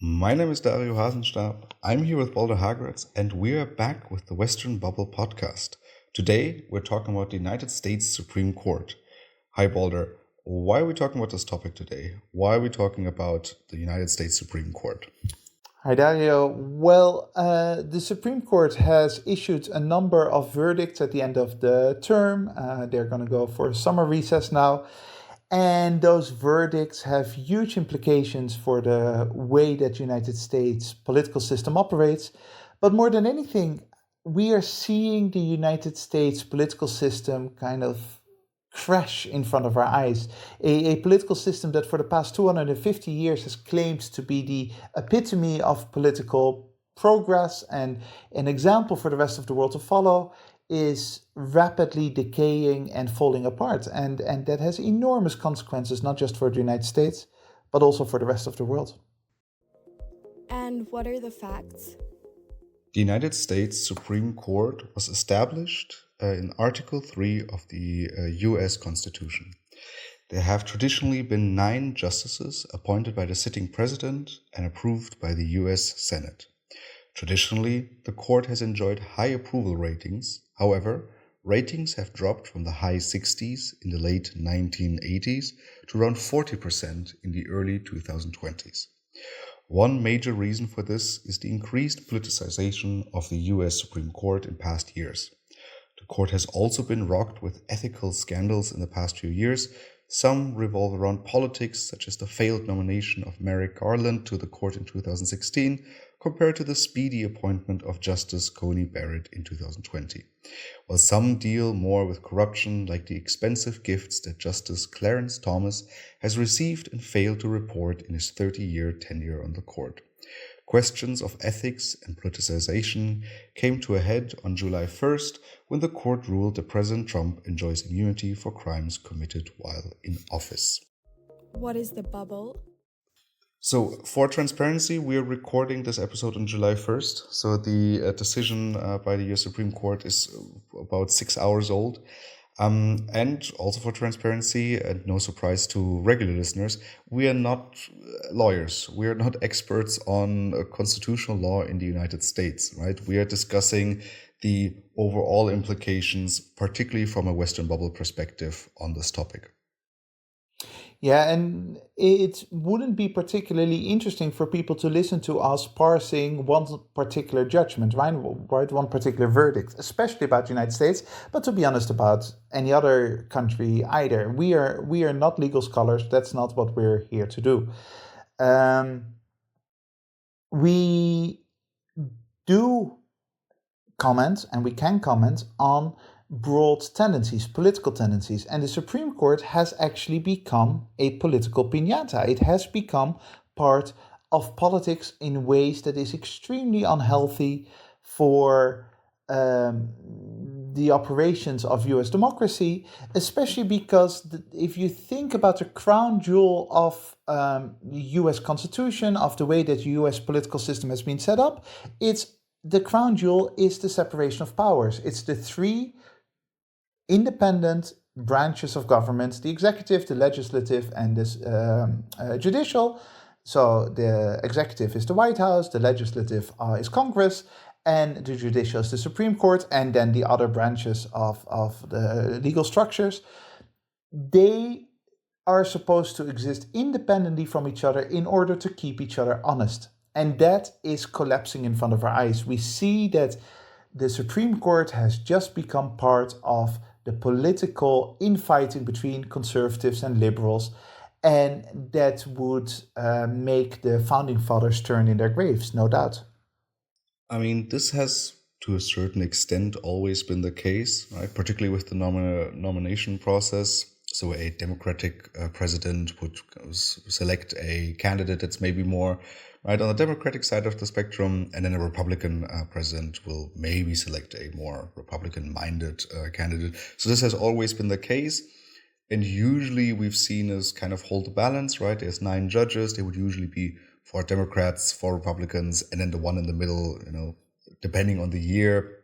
My name is Dario Hasenstab. I'm here with Balder Hagratz, and we are back with the Western Bubble podcast. Today, we're talking about the United States Supreme Court. Hi, Balder. Why are we talking about this topic today? Why are we talking about the United States Supreme Court? Hi, Dario. The Supreme Court has issued a number of verdicts at the end of the term. They're going to go for a summer recess now. And those verdicts have huge implications for the way that United States political system operates. But more than anything, we are seeing the United States political system kind of crash in front of our eyes. A political system that for the past 250 years has claimed to be the epitome of political progress and an example for the rest of the world to follow is rapidly decaying and falling apart. And that has enormous consequences, not just for the United States, but also for the rest of the world. And what are the facts? The United States Supreme Court was established in Article 3 of the US Constitution. There have traditionally been 9 justices appointed by the sitting president and approved by the US Senate. Traditionally, the court has enjoyed high approval ratings. However, ratings have dropped from the high 60s in the late 1980s to around 40% in the early 2020s. One major reason for this is the increased politicization of the US Supreme Court in past years. The court has also been rocked with ethical scandals in the past few years. Some revolve around politics, such as the failed nomination of Merrick Garland to the court in 2016, compared to the speedy appointment of Justice Coney Barrett in 2020. While some deal more with corruption, like the expensive gifts that Justice Clarence Thomas has received and failed to report in his 30-year tenure on the court. Questions of ethics and politicization came to a head on July 1st when the court ruled that President Trump enjoys immunity for crimes committed while in office. What is the bubble? So, for transparency, we are recording this episode on July 1st. So, the decision by the US Supreme Court is about 6 hours old. And also for transparency, and no surprise to regular listeners, we are not lawyers. We are not experts on constitutional law in the United States, right? We are discussing the overall implications, particularly from a Western bubble perspective on this topic. Yeah, and it wouldn't be particularly interesting for people to listen to us parsing one particular judgment, right? One particular verdict, especially about the United States, but to be honest, about any other country either. We are not legal scholars. That's not what we're here to do. We do comment, and we can comment on broad tendencies, political tendencies, and the Supreme Court has actually become a political piñata. It has become part of politics in ways that is extremely unhealthy for the operations of US democracy, especially because if you think about the crown jewel of the US Constitution, of the way that the US political system has been set up, the crown jewel is the separation of powers. It's the 3 independent branches of government, the executive, the legislative, and the judicial. So the executive is the White House, the legislative is Congress, and the judicial is the Supreme Court, and then the other branches of the legal structures. They are supposed to exist independently from each other in order to keep each other honest. And that is collapsing in front of our eyes. We see that the Supreme Court has just become part of the political infighting between conservatives and liberals, and that would make the founding fathers turn in their graves, no doubt. I mean, this has, to a certain extent, always been the case, right? Particularly with the nomination process. So a Democratic president would select a candidate that's maybe more right on the Democratic side of the spectrum, and then a Republican president will maybe select a more Republican-minded candidate. So this has always been the case, and usually we've seen us kind of hold the balance, right? There's 9 judges. They would usually be 4 Democrats, 4 Republicans, and then the one in the middle, depending on the year,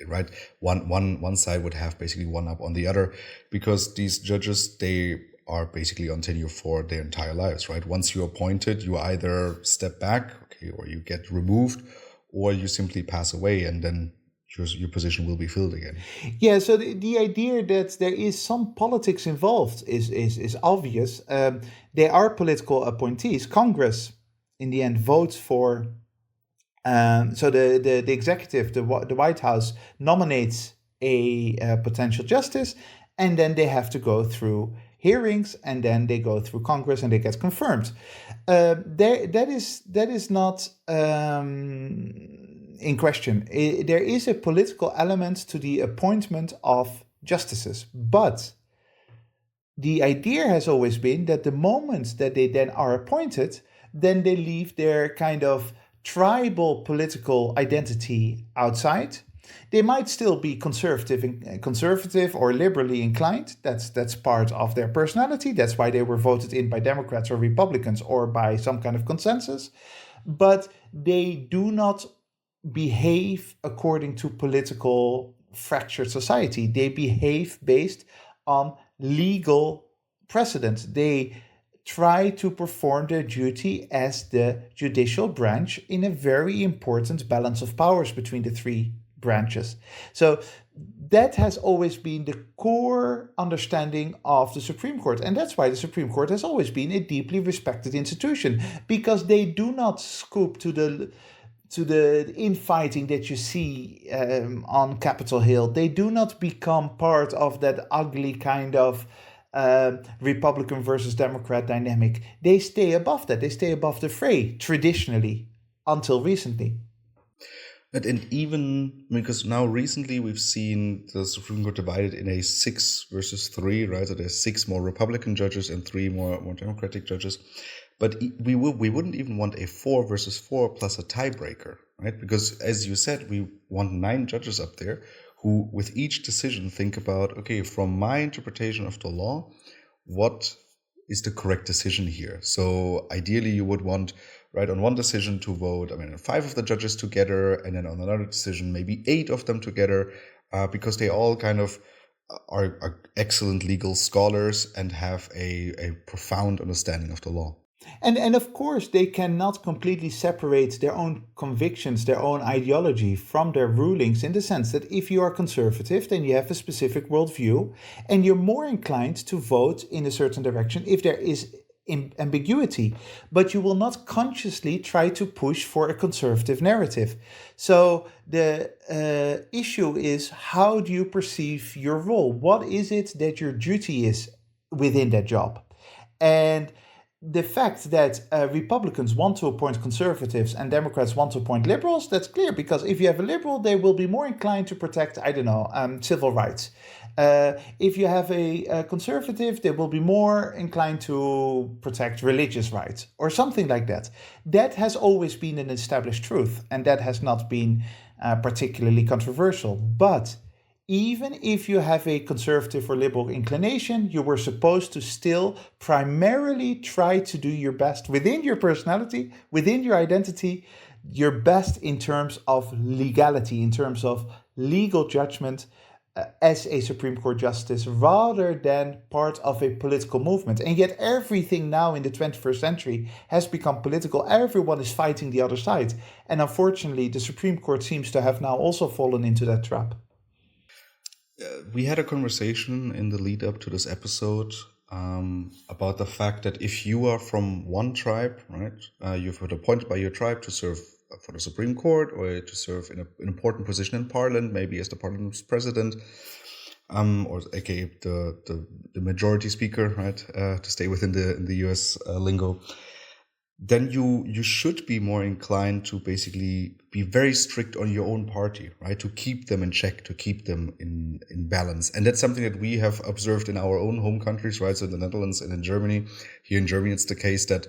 right? One side would have basically one up on the other, because these judges, they are basically on tenure for their entire lives, right? Once you're appointed, you either step back, okay, or you get removed, or you simply pass away, and then your position will be filled again. Yeah, so the idea that there is some politics involved is obvious. They are political appointees. Congress, in the end, votes for. So the executive, the White House, nominates a potential justice, and then they have to go through hearings, and then they go through Congress, and they get confirmed. That is not in question. There is a political element to the appointment of justices, but the idea has always been that the moment that they then are appointed, then they leave their kind of tribal political identity outside. They might still be conservative or liberally inclined. That's part of their personality. That's why they were voted in by Democrats or Republicans or by some kind of consensus. But they do not behave according to political fractured society. They behave based on legal precedent. They try to perform their duty as the judicial branch in a very important balance of powers between the three branches. So that has always been the core understanding of the Supreme Court. And that's why the Supreme Court has always been a deeply respected institution, because they do not scoop to the infighting that you see on Capitol Hill. They do not become part of that ugly kind of Republican versus Democrat dynamic. They stay above that. They stay above the fray, traditionally, until recently. And even because now recently we've seen the Supreme Court divided in a 6 versus 3, right? So there's 6 more Republican judges and 3 more Democratic judges. But we wouldn't even want a 4 versus 4 plus a tiebreaker, right? Because as you said, we want 9 judges up there who, with each decision, think about, okay, from my interpretation of the law, what is the correct decision here? So ideally, you would want, right, on one decision to vote, 5 of the judges together, and then on another decision, maybe 8 of them together, because they all kind of are excellent legal scholars and have a profound understanding of the law. And of course, they cannot completely separate their own convictions, their own ideology from their rulings, in the sense that if you are conservative, then you have a specific worldview, and you're more inclined to vote in a certain direction if there is ambiguity, but you will not consciously try to push for a conservative narrative. So the issue is, how do you perceive your role? What is it that your duty is within that job? And the fact that Republicans want to appoint conservatives and Democrats want to appoint liberals, that's clear, because if you have a liberal, they will be more inclined to protect, civil rights. If you have a conservative, they will be more inclined to protect religious rights or something like that. That has always been an established truth, and that has not been particularly controversial. But even if you have a conservative or liberal inclination, you were supposed to still primarily try to do your best within your personality, within your identity, your best in terms of legality, in terms of legal judgment as a Supreme Court justice, rather than part of a political movement. And yet everything now in the 21st century has become political. Everyone is fighting the other side. And unfortunately, the Supreme Court seems to have now also fallen into that trap. We had a conversation in the lead up to this episode about the fact that if you are from one tribe, right, you've been appointed by your tribe to serve for the Supreme Court or to serve in an important position in Parliament, maybe as the Parliament's president, or aka the majority speaker, right, to stay within the US lingo. Then you should be more inclined to basically be very strict on your own party, right? To keep them in check, to keep them in balance. And that's something that we have observed in our own home countries, right? So in the Netherlands and in Germany. Here in Germany, it's the case that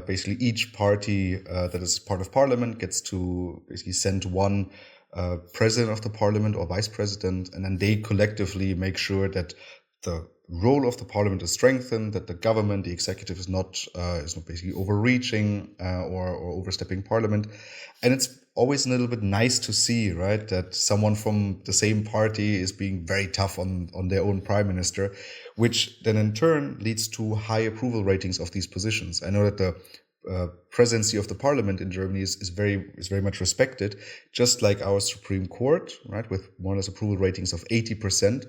basically each party that is part of parliament gets to basically send one president of the parliament or vice president, and then they collectively make sure that the role of the parliament is strengthened, that the government, the executive, is not basically overreaching or overstepping parliament. And it's always a little bit nice to see, right, that someone from the same party is being very tough on their own prime minister, which then in turn leads to high approval ratings of these positions. I know that the presidency of the parliament in Germany is very much respected, just like our Supreme Court, right, with more or less approval ratings of 80%.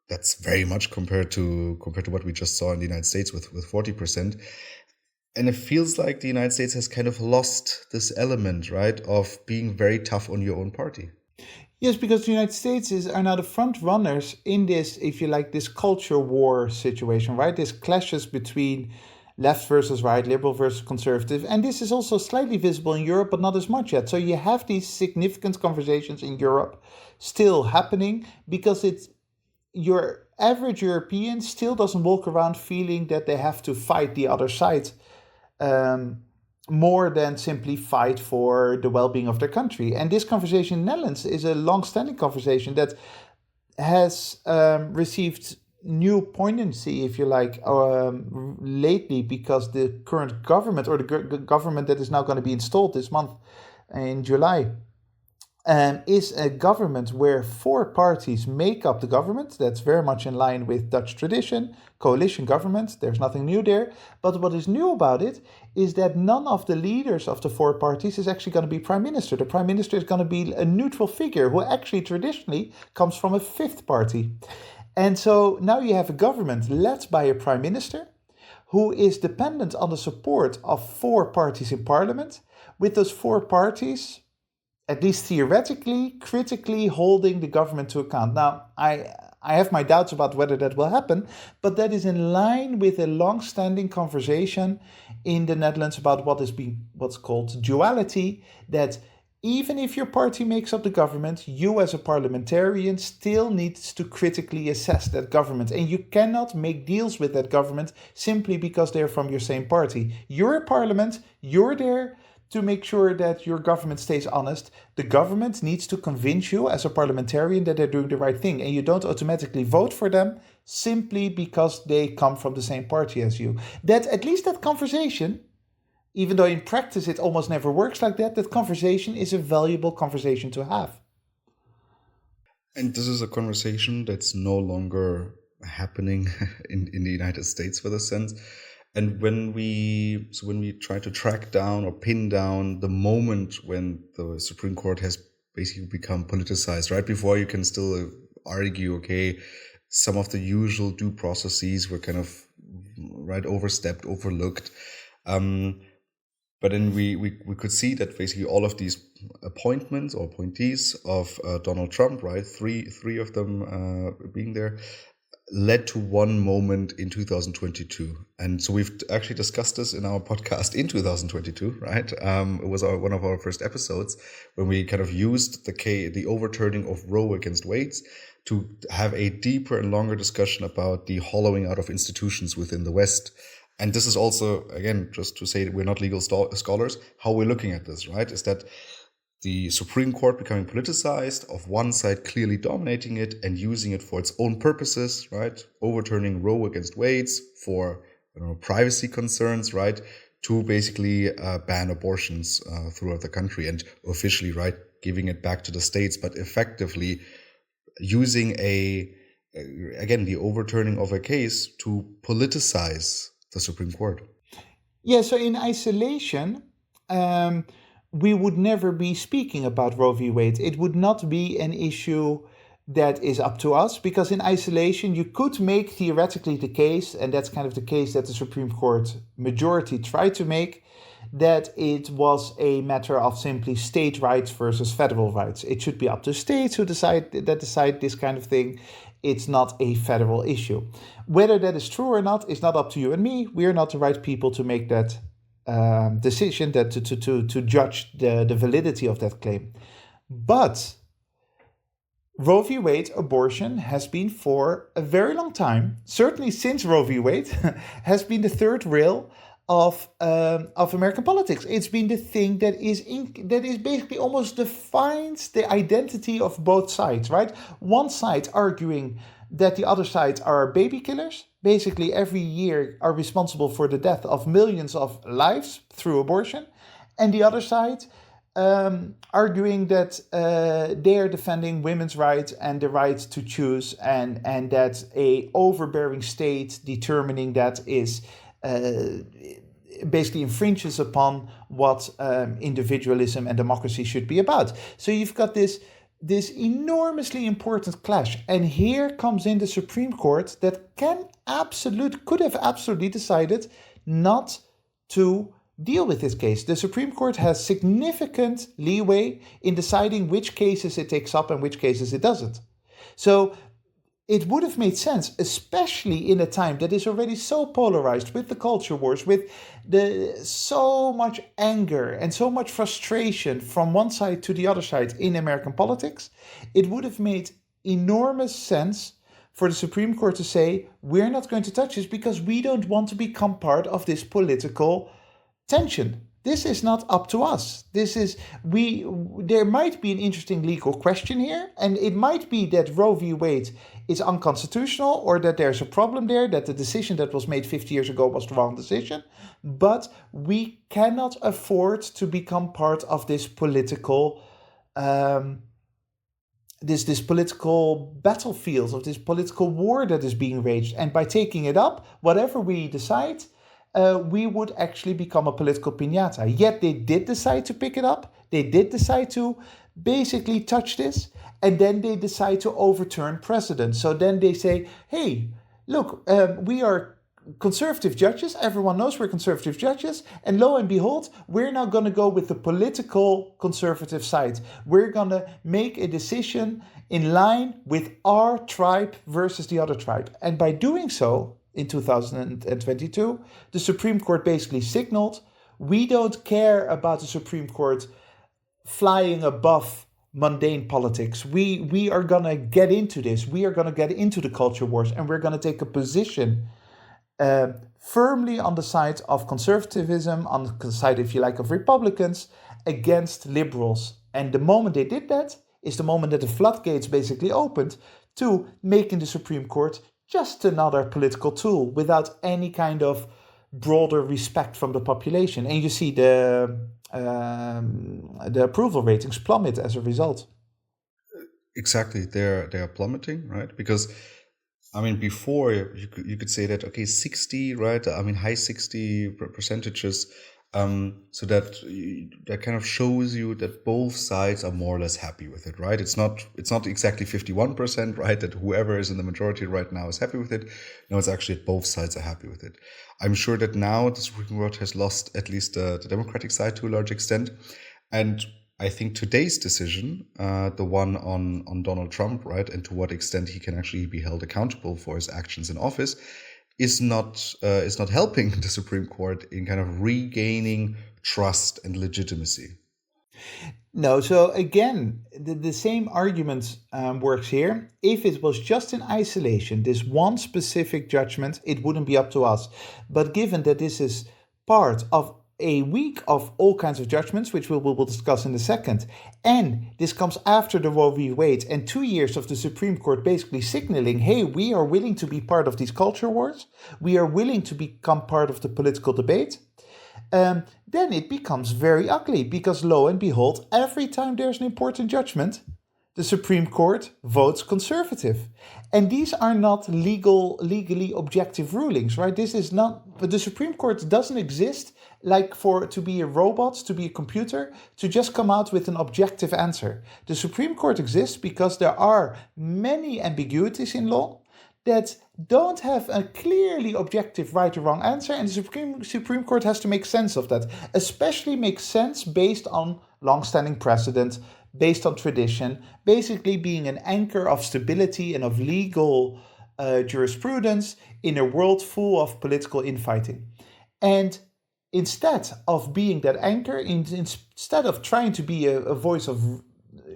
That's very much compared to what we just saw in the United States with 40%. And it feels like the United States has kind of lost this element, right, of being very tough on your own party. Yes, because the United States are now the front runners in this, if you like, this culture war situation, right? This clashes between left versus right, liberal versus conservative. And this is also slightly visible in Europe, but not as much yet. So you have these significant conversations in Europe still happening because your average European still doesn't walk around feeling that they have to fight the other side more than simply fight for the well-being of their country. And this conversation in the Netherlands is a long-standing conversation that has received new poignancy, if you like, lately, because the current government, or the government that is now going to be installed this month in July, is a government where 4 parties make up the government. That's very much in line with Dutch tradition, coalition government. There's nothing new there. But what is new about it is that none of the leaders of the 4 parties is actually going to be prime minister. The prime minister is going to be a neutral figure who actually traditionally comes from a 5th party. And so now you have a government led by a prime minister who is dependent on the support of 4 parties in parliament, with those 4 parties, at least theoretically, critically holding the government to account. Now, I have my doubts about whether that will happen, but that is in line with a long-standing conversation in the Netherlands about what's called duality, that even if your party makes up the government, you as a parliamentarian still needs to critically assess that government. And you cannot make deals with that government simply because they're from your same party. You're a parliament, you're there to make sure that your government stays honest. The government needs to convince you as a parliamentarian that they're doing the right thing. And you don't automatically vote for them simply because they come from the same party as you. That, at least that conversation, even though in practice it almost never works like that, that conversation is a valuable conversation to have. And this is a conversation that's no longer happening in the United States, with a sense. And when we try to track down or pin down the moment when the Supreme Court has basically become politicized, right before you can still argue, okay, some of the usual due processes were kind of overstepped, overlooked. But then we could see that basically all of these appointments or appointees of Donald Trump, right, three of them being there, led to one moment in 2022. And so we've actually discussed this in our podcast in 2022, right? It was one of our first episodes when we kind of used the overturning of Roe against Wade to have a deeper and longer discussion about the hollowing out of institutions within the West. And this is also, again, just to say that we're not legal scholars, how we're looking at this, right? Is that the Supreme Court becoming politicized, of one side clearly dominating it and using it for its own purposes, right? Overturning Roe against Wade for privacy concerns, right? To basically ban abortions throughout the country, and officially, right, giving it back to the states, but effectively using the overturning of a case to politicize the Supreme Court. Yeah, so in isolation, we would never be speaking about Roe v. Wade. It would not be an issue that is up to us, because in isolation, you could make theoretically the case, and that's kind of the case that the Supreme Court majority tried to make, that it was a matter of simply state rights versus federal rights. It should be up to states who decide this kind of thing. It's not a federal issue. Whether that is true or not is not up to you and me. We are not the right people to make that decision, that to judge the validity of that claim. But Roe v. Wade, abortion has been for a very long time, certainly since Roe v. Wade, has been the third rail of American politics. It's been the thing that is basically almost defines the identity of both sides, right? One side arguing that the other side are baby killers, basically every year are responsible for the death of millions of lives through abortion, and the other side arguing that they are defending women's rights and the right to choose, and that a overbearing state determining that is basically infringes upon what individualism and democracy should be about. So you've got this enormously important clash, and here comes in the Supreme Court that could have absolutely decided not to deal with this case. The Supreme Court has significant leeway in deciding which cases it takes up and which cases it doesn't. So it would have made sense, especially in a time that is already so polarized with the culture wars, with so much anger and so much frustration from one side to the other side in American politics. It would have made enormous sense for the Supreme Court to say, we're not going to touch this because we don't want to become part of this political tension. This is not up to us. There might be an interesting legal question here, and it might be that Roe v. Wade is unconstitutional, or that there's a problem there, that the decision that was made 50 years ago was the wrong decision. But we cannot afford to become part of this political this political battlefield, of this political war that is being waged. And by taking it up, whatever we decide, we would actually become a political piñata. Yet they did decide to pick it up. They did decide to basically touch this. And then they decide to overturn precedent. So then they say, hey, look, we are conservative judges. Everyone knows we're conservative judges. And lo and behold, we're now going to go with the political conservative side. We're going to make a decision in line with our tribe versus the other tribe. And by doing so, in 2022, the Supreme Court basically signaled, we don't care about the Supreme Court flying above mundane politics. We are going to get into this. We are going to get into the culture wars, and we're going to take a position firmly on the side of conservatism, on the side, if you like, of Republicans, against liberals. And the moment they did that is the moment that the floodgates basically opened to making the Supreme Court just another political tool without any kind of broader respect from the population. And you see the approval ratings plummet as a result. Exactly, they're plummeting, right? Because I mean, before you could say that, okay, 60, right? I mean, high 60 percentages. So that kind of shows you that both sides are more or less happy with it, right? It's not exactly 51%, right? That whoever is in the majority right now is happy with it. No, it's actually that both sides are happy with it. I'm sure that now the Supreme Court has lost at least the Democratic side to a large extent. And I think today's decision, the one on Donald Trump, right, and to what extent he can actually be held accountable for his actions in office, is not helping the Supreme Court in kind of regaining trust and legitimacy. No, so again, the same argument works here. If it was just in isolation, this one specific judgment, it wouldn't be up to us. But given that this is part of a week of all kinds of judgments, which we'll discuss in a second, and this comes after the Roe v. Wade and 2 years of the Supreme Court basically signaling, hey, we are willing to be part of these culture wars, we are willing to become part of the political debate, then it becomes very ugly, because lo and behold, every time there's an important judgment, the Supreme Court votes conservative. And these are not legally objective rulings, right? This is not, but the Supreme Court doesn't exist like to be a robot, to be a computer, to just come out with an objective answer. The Supreme Court exists because there are many ambiguities in law that don't have a clearly objective right or wrong answer, and the Supreme Court has to make sense of that, especially make sense based on long-standing precedent, based on tradition, basically being an anchor of stability and of legal jurisprudence in a world full of political infighting. And instead of being that anchor, instead of trying to be a voice of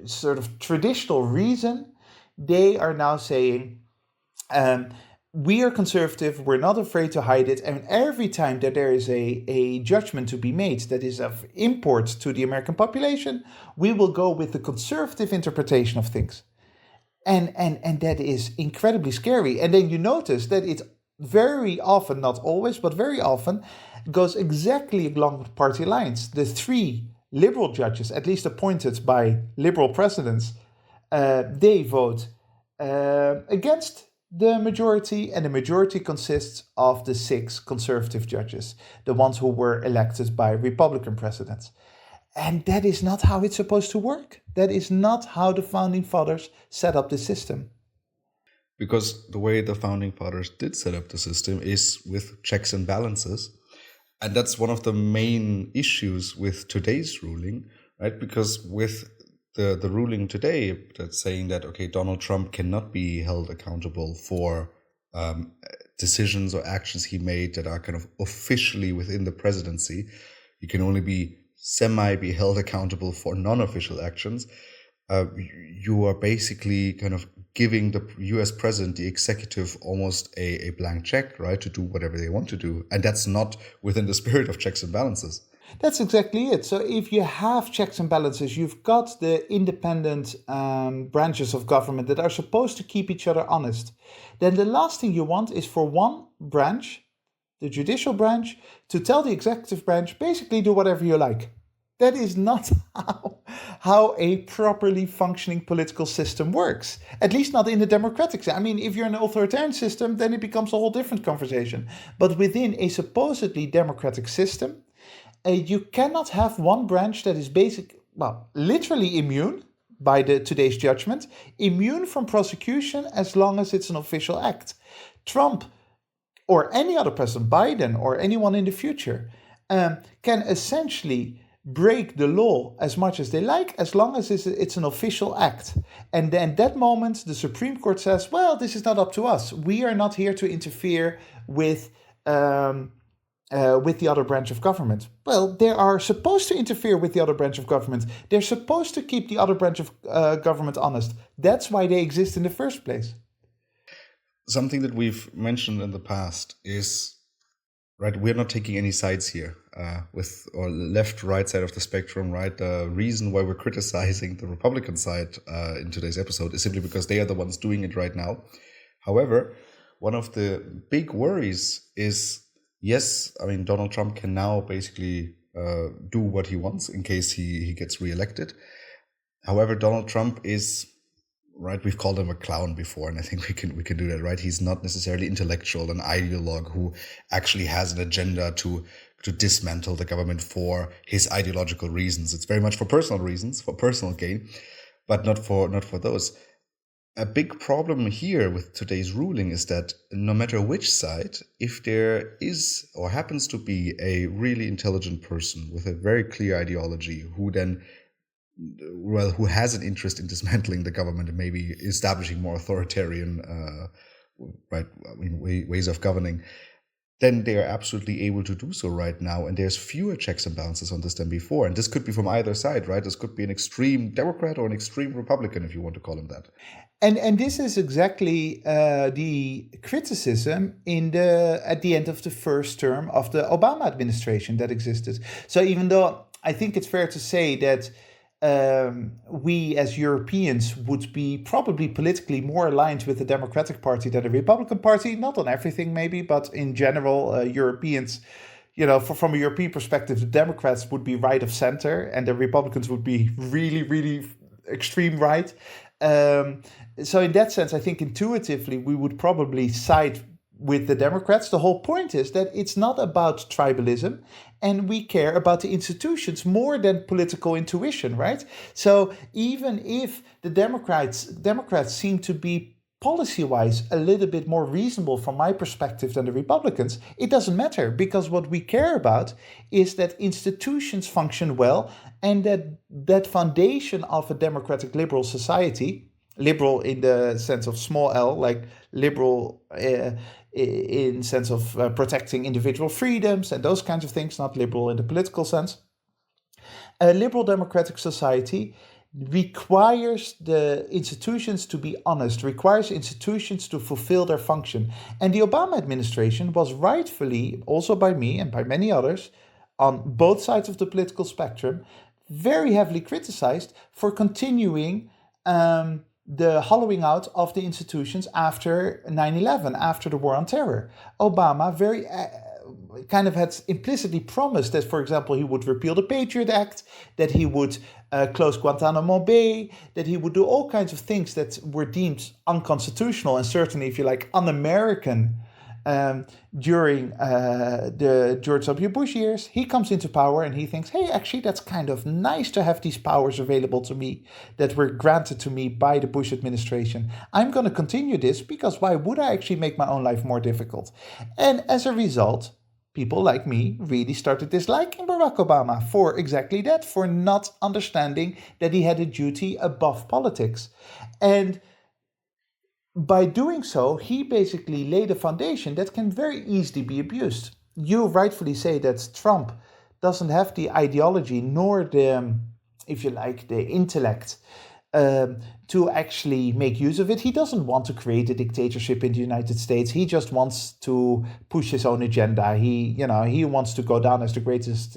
sort of traditional reason, they are now saying, we are conservative, we're not afraid to hide it, and every time that there is a judgment to be made that is of import to the American population, we will go with the conservative interpretation of things. And that is incredibly scary. And then you notice that it very often, not always, but very often, goes exactly along with party lines. The three liberal judges, at least appointed by liberal presidents, they vote against the majority, and the majority consists of the 6 conservative judges, the ones who were elected by Republican presidents. And that is not how it's supposed to work. That is not how the founding fathers set up the system. Because the way the founding fathers did set up the system is with checks and balances. And that's one of the main issues with today's ruling, right? Because with the ruling today that's saying that, okay, Donald Trump cannot be held accountable for decisions or actions he made that are kind of officially within the presidency. He can only be be held accountable for non-official actions. You are basically kind of giving the US president, the executive, almost a blank check, right, to do whatever they want to do. And that's not within the spirit of checks and balances. That's exactly it. So if you have checks and balances, you've got the independent branches of government that are supposed to keep each other honest. Then the last thing you want is for one branch, the judicial branch, to tell the executive branch, basically do whatever you like. That is not how a properly functioning political system works. At least not in the democratic system. I mean, if you're in an authoritarian system, then it becomes a whole different conversation. But within a supposedly democratic system, you cannot have one branch that is literally immune by today's judgment, immune from prosecution as long as it's an official act. Trump or any other president, Biden or anyone in the future, can essentially break the law as much as they like, as long as it's an official act. And then at that moment, the Supreme Court says, well, this is not up to us. We are not here to interfere with the other branch of government. Well, they are supposed to interfere with the other branch of government. They're supposed to keep the other branch of government honest. That's why they exist in the first place. Something that we've mentioned in the past is, right, we're not taking any sides here with or left, right side of the spectrum, right? The reason why we're criticizing the Republican side in today's episode is simply because they are the ones doing it right now. However, one of the big worries is, yes, I mean, Donald Trump can now basically do what he wants in case he gets reelected. However, Donald Trump is, right, we've called him a clown before, and I think we can do that, right? He's not necessarily intellectual, an ideologue who actually has an agenda to dismantle the government for his ideological reasons. It's very much for personal reasons, for personal gain, but not for those. A big problem here with today's ruling is that no matter which side, if there is or happens to be a really intelligent person with a very clear ideology who has an interest in dismantling the government and maybe establishing more authoritarian ways of governing, then they are absolutely able to do so right now. And there's fewer checks and balances on this than before. And this could be from either side, right? This could be an extreme Democrat or an extreme Republican, if you want to call him that. And this is exactly the criticism at the end of the first term of the Obama administration that existed. So even though I think it's fair to say that we as Europeans would be probably politically more aligned with the Democratic Party than the Republican Party, not on everything maybe, but in general, Europeans, from a European perspective, the Democrats would be right of center and the Republicans would be really, really extreme right. So in that sense, I think intuitively we would probably side with the Democrats. The whole point is that it's not about tribalism, and we care about the institutions more than political intuition, right? So even if the Democrats seem to be policy-wise a little bit more reasonable from my perspective than the Republicans, it doesn't matter, because what we care about is that institutions function well, and that foundation of a democratic liberal society, liberal in the sense of small l, like liberal in sense of protecting individual freedoms and those kinds of things, not liberal in the political sense. A liberal democratic society requires the institutions to be honest, requires institutions to fulfill their function. And the Obama administration was rightfully, also by me and by many others, on both sides of the political spectrum, very heavily criticized for continuing the hollowing out of the institutions after 9/11, after the war on terror. Obama very kind of had implicitly promised that, for example, he would repeal the Patriot Act, that he would close Guantanamo Bay, that he would do all kinds of things that were deemed unconstitutional and certainly, if you like, un-American during the George W. Bush years. He comes into power and he thinks, hey, actually, that's kind of nice to have these powers available to me that were granted to me by the Bush administration. I'm going to continue this because why would I actually make my own life more difficult? And as a result, people like me really started disliking Barack Obama for exactly that, for not understanding that he had a duty above politics. And by doing so, he basically laid a foundation that can very easily be abused. You rightfully say that Trump doesn't have the ideology nor the, if you like, the intellect to actually make use of it. He doesn't want to create a dictatorship in the United States. He just wants to push his own agenda. He wants to go down as the greatest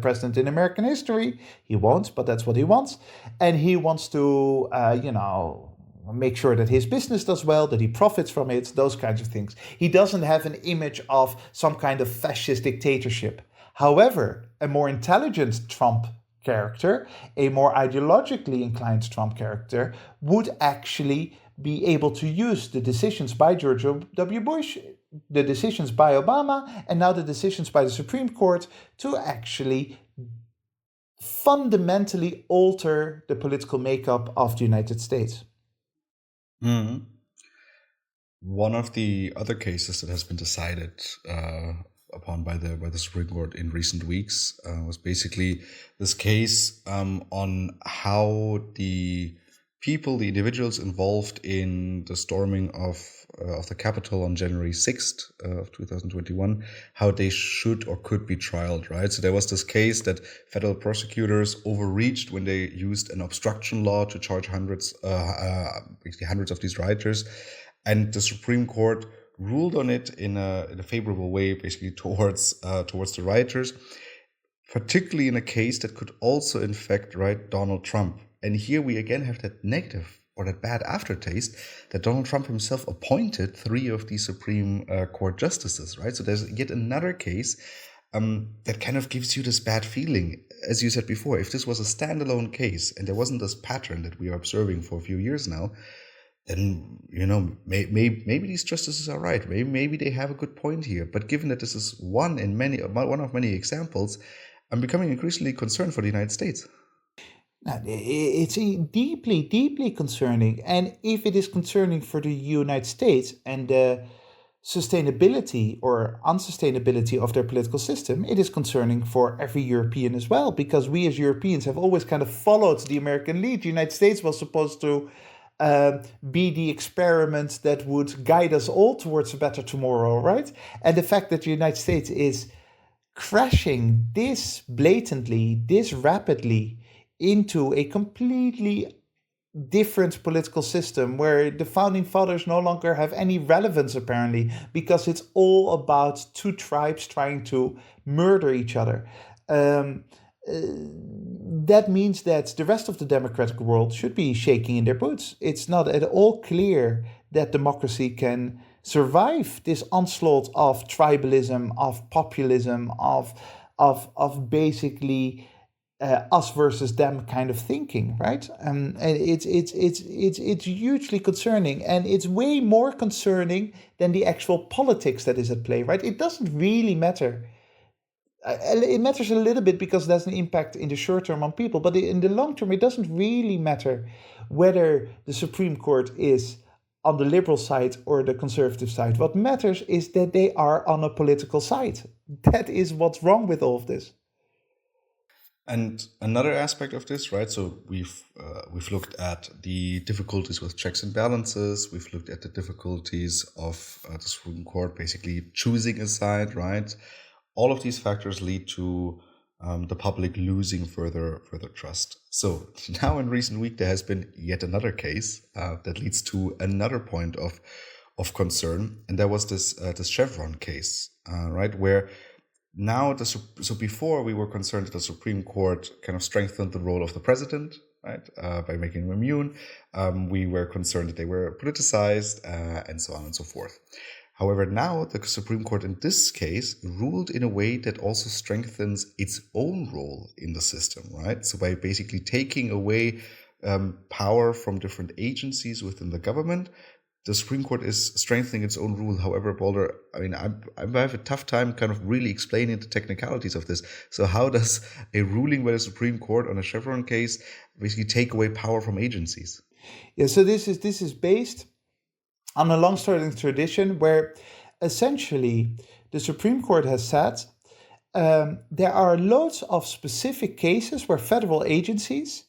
president in American history. He won't, but that's what he wants. And he wants to, make sure that his business does well, that he profits from it, those kinds of things. He doesn't have an image of some kind of fascist dictatorship. However, a more intelligent Trump character, a more ideologically inclined Trump character, would actually be able to use the decisions by George W. Bush, the decisions by Obama, and now the decisions by the Supreme Court to actually fundamentally alter the political makeup of the United States. Mm-hmm. One of the other cases that has been decided upon by the Supreme Court in recent weeks was basically this case on how the individuals involved in the storming of the Capitol on January 6th of 2021, how they should or could be trialed, right? So there was this case that federal prosecutors overreached when they used an obstruction law to charge hundreds of these rioters, and the Supreme Court ruled on it in a favorable way, basically towards the rioters, particularly in a case that could also infect Donald Trump. And here we again have that negative or that bad aftertaste that Donald Trump himself appointed 3 of the Supreme Court justices, right? So there's yet another case that kind of gives you this bad feeling. As you said before, if this was a standalone case and there wasn't this pattern that we are observing for a few years now, then, maybe these justices are right. Maybe they have a good point here. But given that this is one of many examples, I'm becoming increasingly concerned for the United States. It's deeply, deeply concerning. And if it is concerning for the United States and the sustainability or unsustainability of their political system, it is concerning for every European as well, because we as Europeans have always kind of followed the American lead. The United States was supposed to be the experiment that would guide us all towards a better tomorrow, right? And the fact that the United States is crashing this blatantly, this rapidly into a completely different political system where the founding fathers no longer have any relevance, apparently, because it's all about 2 tribes trying to murder each other. That means that the rest of the democratic world should be shaking in their boots. It's not at all clear that democracy can survive this onslaught of tribalism, of populism, of basically us versus them kind of thinking, right? And it's hugely concerning, and it's way more concerning than the actual politics that is at play, right? It doesn't really matter. It matters a little bit because it has an impact in the short term on people, but in the long term, it doesn't really matter whether the Supreme Court is on the liberal side or the conservative side. What matters is that they are on a political side. That is what's wrong with all of this. And another aspect of this, right? So we've looked at the difficulties with checks and balances. We've looked at the difficulties of the Supreme Court basically choosing a side, right? All of these factors lead to the public losing further trust. So now in recent week, there has been yet another case that leads to another point of concern, and that was this Chevron case, right? Where now so before we were concerned that the Supreme Court kind of strengthened the role of the president right? By making them immune. We were concerned that they were politicized, and so on and so forth. However, now the Supreme Court in this case ruled in a way that also strengthens its own role in the system, right? So by basically taking away power from different agencies within the government, the Supreme Court is strengthening its own rule. However, Boulder, I mean, I have a tough time kind of really explaining the technicalities of this. So how does a ruling by the Supreme Court on a Chevron case basically take away power from agencies? Yeah, so this is based on a long-standing tradition where essentially the Supreme Court has said there are loads of specific cases where federal agencies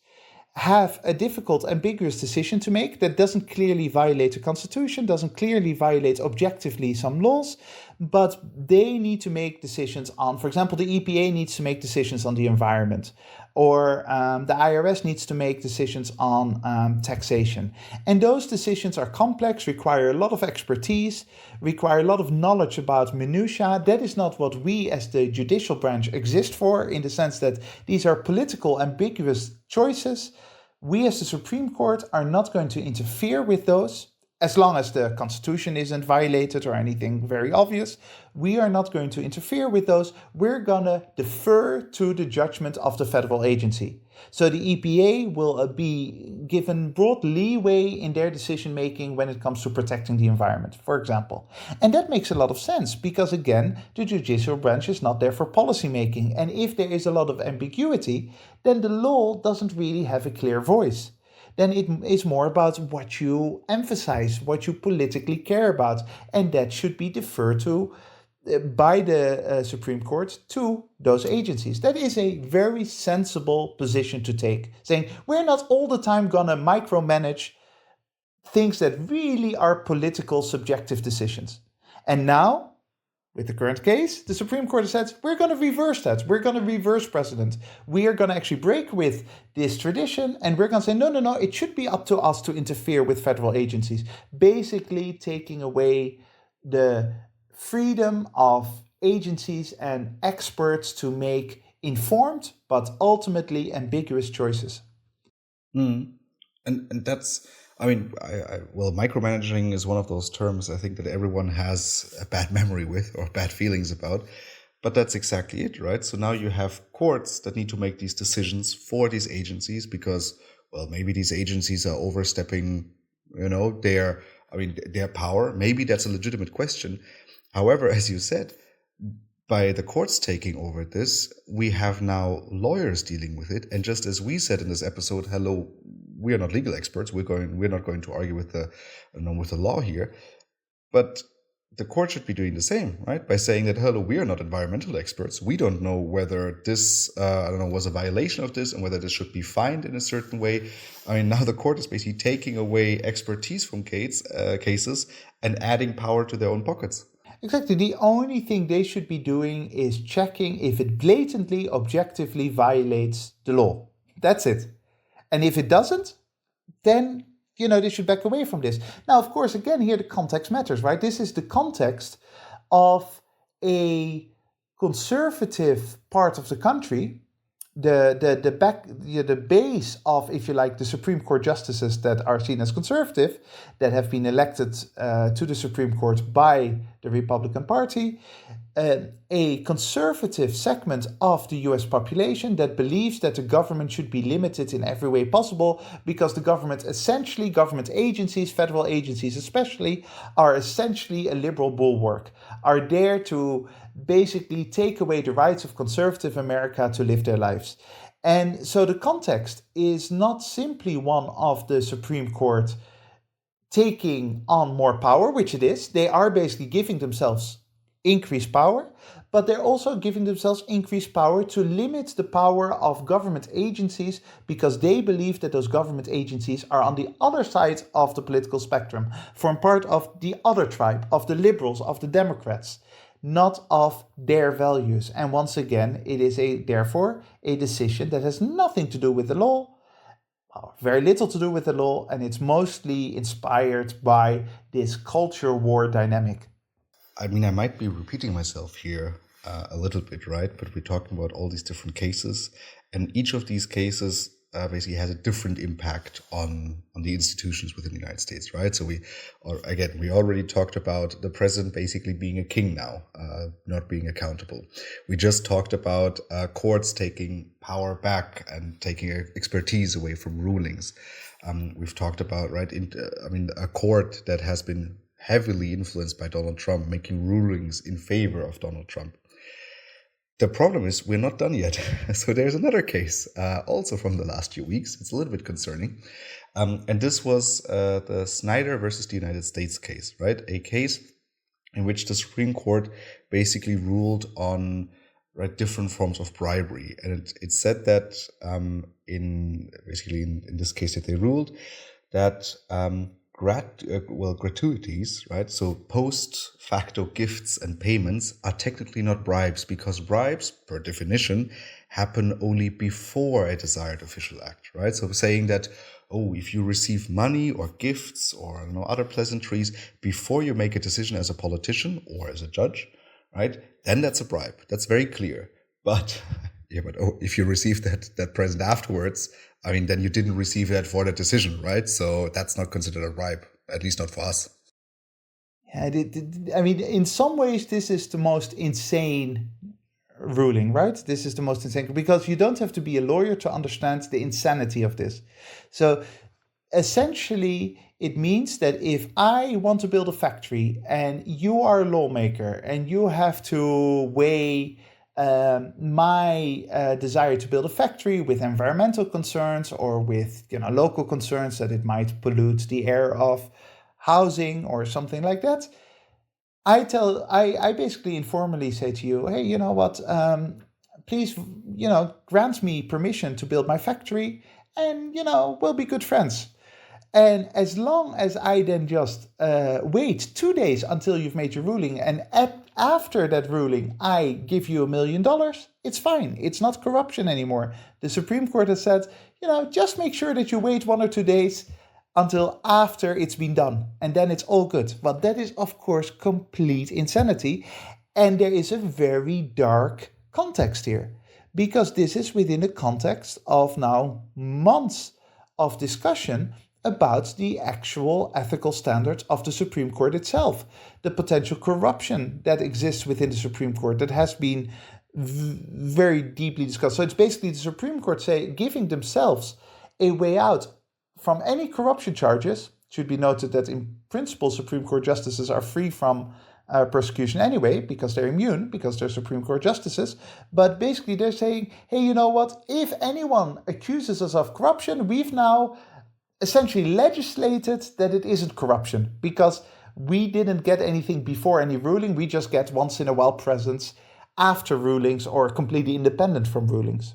have a difficult, ambiguous decision to make that doesn't clearly violate the Constitution, doesn't clearly violate objectively some laws, but they need to make decisions on, for example, the EPA needs to make decisions on the environment, or the IRS needs to make decisions on taxation. And those decisions are complex, require a lot of expertise, require a lot of knowledge about minutiae. That is not what we as the judicial branch exist for, in the sense that these are political, ambiguous choices. We as the Supreme Court are not going to interfere with those as long as the Constitution isn't violated or anything very obvious. We are not going to interfere with those. We're going to defer to the judgment of the federal agency. So the EPA will be given broad leeway in their decision making when it comes to protecting the environment, for example. And that makes a lot of sense because, again, the judicial branch is not there for policy making. And if there is a lot of ambiguity, then the law doesn't really have a clear voice. Then it is more about what you emphasize, what you politically care about. And that should be deferred to by the Supreme Court to those agencies. That is a very sensible position to take, saying we're not all the time going to micromanage things that really are political, subjective decisions. And now, with the current case, the Supreme Court has said, we're going to reverse that. We're going to reverse precedent. We are going to actually break with this tradition, and we're going to say, no, it should be up to us to interfere with federal agencies, basically taking away the freedom of agencies and experts to make informed but ultimately ambiguous choices. And that's, I mean, well, micromanaging is one of those terms I think that everyone has a bad memory with or bad feelings about. But that's exactly it, right? So now you have courts that need to make these decisions for these agencies because, well, maybe these agencies are overstepping, their power. Maybe that's a legitimate question. However, as you said, by the courts taking over this, we have now lawyers dealing with it. And just as we said in this episode, hello, we are not legal experts. We're not going to argue with the law here. But the court should be doing the same, right? By saying that, hello, we are not environmental experts. We don't know whether this, was a violation of this and whether this should be fined in a certain way. I mean, now the court is basically taking away expertise from cases and adding power to their own pockets. Exactly. The only thing they should be doing is checking if it blatantly, objectively violates the law. That's it. And if it doesn't, then, they should back away from this. Now, of course, again, here the context matters, right? This is the context of a conservative part of the country, the base of, if you like, the Supreme Court justices that are seen as conservative, that have been elected to the Supreme Court by the Republican Party, a conservative segment of the US population that believes that the government should be limited in every way possible because the government agencies, federal agencies especially, are essentially a liberal bulwark, are there to basically take away the rights of conservative America to live their lives. And so the context is not simply one of the Supreme Court taking on more power, which it is. They are basically giving themselves increased power, but they're also giving themselves increased power to limit the power of government agencies because they believe that those government agencies are on the other side of the political spectrum, form part of the other tribe, of the liberals, of the Democrats, not of their values. And once again, it is therefore a decision that has nothing to do with the law, very little to do with the law, and it's mostly inspired by this culture war dynamic. I mean, I might be repeating myself here a little bit, right? But we're talking about all these different cases, and each of these cases basically has a different impact on the institutions within the United States, right? So we already talked about the president basically being a king now, not being accountable. We just talked about courts taking power back and taking expertise away from rulings. We've talked about, right, a court that has been heavily influenced by Donald Trump, making rulings in favor of Donald Trump. The problem is we're not done yet. So there's another case, also from the last few weeks. It's a little bit concerning. And this was the Snyder versus the United States case, right? A case in which the Supreme Court basically ruled on different forms of bribery. And it said that in this case that they ruled that gratuities, right? So post facto gifts and payments are technically not bribes, because bribes, per definition, happen only before a desired official act, right? So saying that, if you receive money or gifts or other pleasantries before you make a decision as a politician or as a judge, right? Then that's a bribe. That's very clear. But if you receive that present afterwards, then you didn't receive that for that decision, right? So that's not considered a bribe, at least not for us. Yeah, in some ways, this is the most insane ruling, right? This is the most insane, because you don't have to be a lawyer to understand the insanity of this. So essentially, it means that if I want to build a factory and you are a lawmaker and you have to weigh my desire to build a factory with environmental concerns or with local concerns that it might pollute the air of housing or something like that, I basically informally say to you, hey, you know what, please, grant me permission to build my factory, and we'll be good friends. And as long as I then just wait 2 days until you've made your ruling, and after that ruling I give you $1 million, it's fine. It's not corruption anymore. The Supreme Court has said, just make sure that you wait 1 or 2 days until after it's been done, and then it's all good. But that is, of course, complete insanity. And there is a very dark context here, because this is within the context of now months of discussion about the actual ethical standards of the Supreme Court itself, the potential corruption that exists within the Supreme Court that has been very deeply discussed. So it's basically the Supreme Court giving themselves a way out from any corruption charges. It should be noted that in principle, Supreme Court justices are free from persecution anyway, because they're immune, because they're Supreme Court justices. But basically they're saying, hey, you know what? If anyone accuses us of corruption, we've now essentially legislated that it isn't corruption, because we didn't get anything before any ruling. We just get once in a while presence after rulings or completely independent from rulings.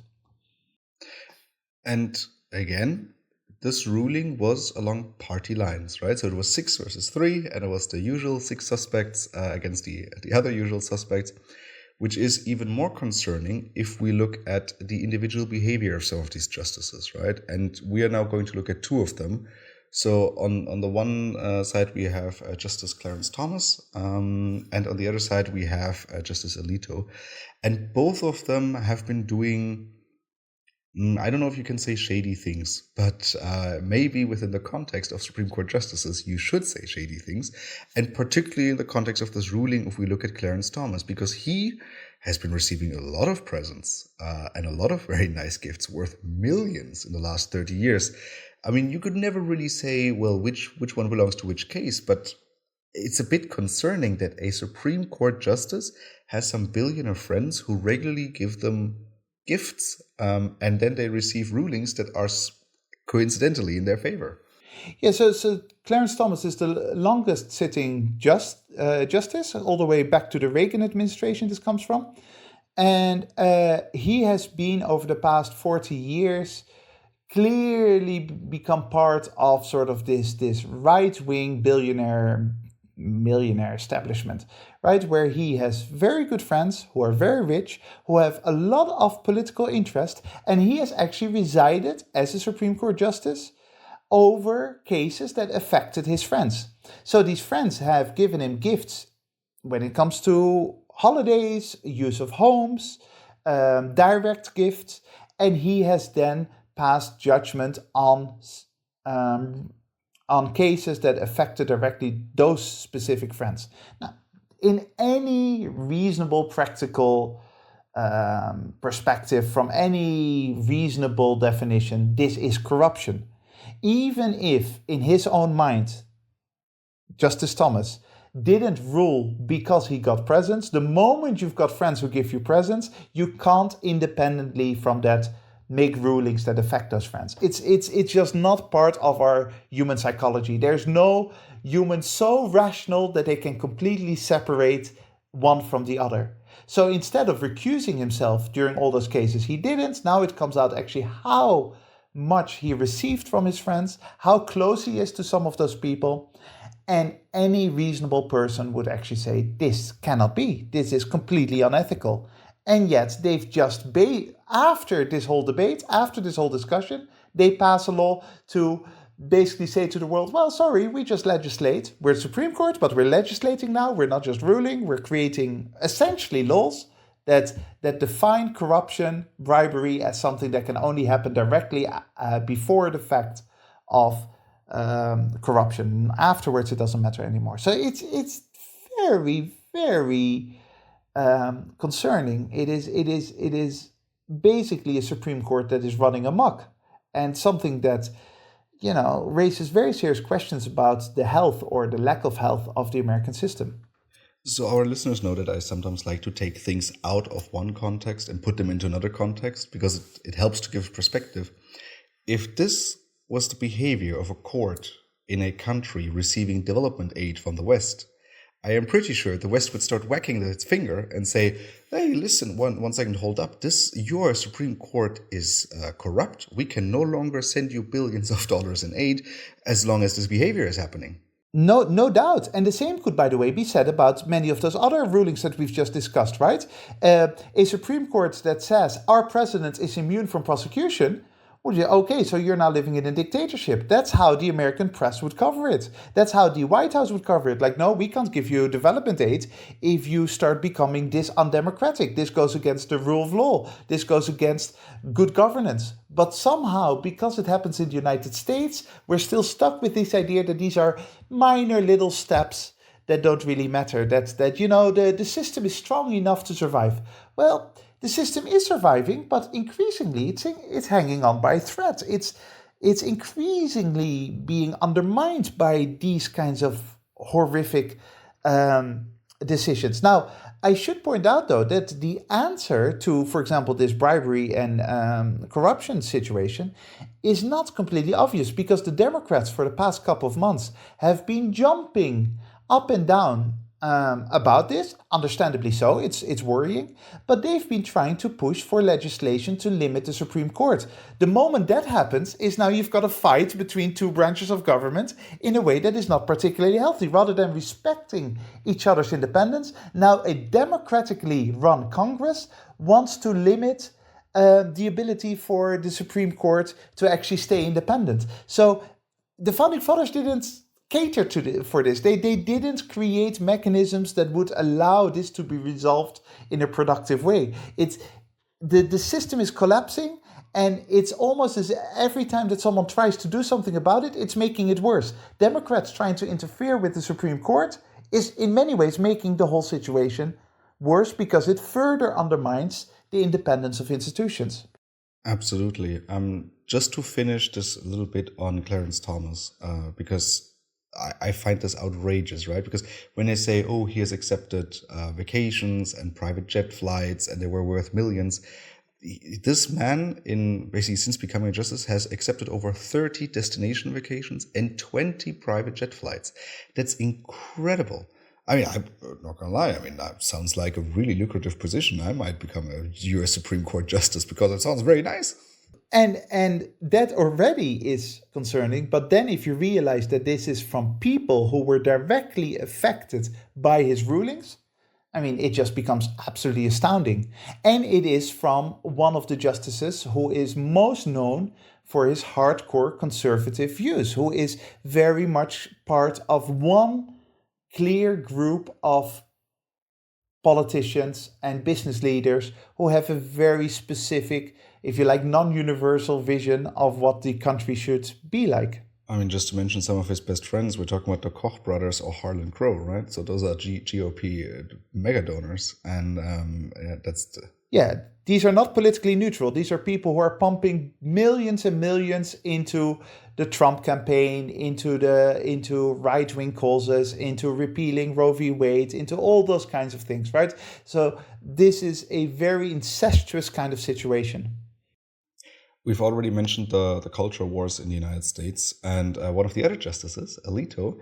And again, this ruling was along party lines, right? So it was 6 versus 3, and it was the usual 6 suspects against the other usual suspects, which is even more concerning if we look at the individual behavior of some of these justices, right? And we are now going to look at 2 of them. So on the one side, we have Justice Clarence Thomas, and on the other side, we have Justice Alito. And both of them have been doing, I don't know if you can say shady things, but maybe within the context of Supreme Court justices, you should say shady things. And particularly in the context of this ruling, if we look at Clarence Thomas, because he has been receiving a lot of presents and a lot of very nice gifts worth millions in the last 30 years. You could never really say, well, which one belongs to which case, but it's a bit concerning that a Supreme Court justice has some billionaire friends who regularly give them gifts, and then they receive rulings that are coincidentally in their favor. Yeah, so Clarence Thomas is the longest sitting justice, all the way back to the Reagan administration this comes from. And he has been, over the past 40 years, clearly become part of sort of this right-wing millionaire establishment, right? Where he has very good friends who are very rich, who have a lot of political interest, and he has actually resided as a Supreme Court justice over cases that affected his friends. So these friends have given him gifts when it comes to holidays, use of homes, direct gifts, and he has then passed judgment on cases that affected directly those specific friends. Now, in any reasonable, practical perspective, from any reasonable definition, this is corruption. Even if, in his own mind, Justice Thomas didn't rule because he got presents, the moment you've got friends who give you presents, you can't independently from that make rulings that affect those friends. It's just not part of our human psychology. There's no human so rational that they can completely separate one from the other. So instead of recusing himself during all those cases, he didn't. Now it comes out actually how much he received from his friends, how close he is to some of those people. And any reasonable person would actually say, this cannot be. This is completely unethical. And yet they've just, after this whole debate, after this whole discussion, they pass a law to basically say to the world, well, sorry, we just legislate. We're the Supreme Court, but we're legislating now. We're not just ruling. We're creating essentially laws that define corruption, bribery as something that can only happen directly before the fact of corruption. Afterwards, it doesn't matter anymore. So it's very, very concerning. It is basically a Supreme Court that is running amok, and something that raises very serious questions about the health or the lack of health of the American system. So our listeners know that I sometimes like to take things out of one context and put them into another context because it helps to give perspective. If this was the behavior of a court in a country receiving development aid from the West, I am pretty sure the West would start whacking its finger and say, hey, listen, one second, hold up. Your Supreme Court is corrupt. We can no longer send you billions of dollars in aid as long as this behavior is happening. No doubt. And the same could, by the way, be said about many of those other rulings that we've just discussed, right? A Supreme Court that says our president is immune from prosecution. Well, yeah, okay, so you're now living in a dictatorship. That's how the American press would cover it. That's how the White House would cover it. Like, no, we can't give you development aid if you start becoming this undemocratic. This goes against the rule of law. This goes against good governance. But somehow, because it happens in the United States, we're still stuck with this idea that these are minor little steps that don't really matter. That the system is strong enough to survive. Well, the system is surviving, but increasingly it's hanging on by a thread. It's increasingly being undermined by these kinds of horrific decisions. Now, I should point out, though, that the answer to, for example, this bribery and corruption situation is not completely obvious, because the Democrats for the past couple of months have been jumping up and down about this, understandably so. It's worrying, but they've been trying to push for legislation to limit the Supreme Court. The moment that happens is now you've got a fight between two branches of government in a way that is not particularly healthy. Rather than respecting each other's independence, now a democratically run Congress wants to limit the ability for the Supreme Court to actually stay independent. So the Founding Fathers didn't cater for this. They didn't create mechanisms that would allow this to be resolved in a productive way. The system is collapsing, and it's almost as every time that someone tries to do something about it, it's making it worse. Democrats trying to interfere with the Supreme Court is in many ways making the whole situation worse, because it further undermines the independence of institutions. Absolutely. Just to finish this a little bit on Clarence Thomas, because I find this outrageous, right? Because when they say, oh, he has accepted vacations and private jet flights and they were worth millions, this man, basically since becoming a justice, has accepted over 30 destination vacations and 20 private jet flights. That's incredible. I mean, I'm not gonna lie. I mean, that sounds like a really lucrative position. I might become a U.S. Supreme Court justice because it sounds very nice. And that already is concerning. But then if you realize that this is from people who were directly affected by his rulings, I mean, it just becomes absolutely astounding. And it is from one of the justices who is most known for his hardcore conservative views, who is very much part of one clear group of politicians and business leaders who have a very specific, if you like, non-universal vision of what the country should be like. I mean, just to mention some of his best friends, we're talking about the Koch brothers or Harlan Crow, right? So those are GOP mega donors, and these are not politically neutral. These are people who are pumping millions and millions into the Trump campaign, into right-wing causes, into repealing Roe v. Wade, into all those kinds of things, right? So this is a very incestuous kind of situation. We've already mentioned the culture wars in the United States, and one of the other justices, Alito,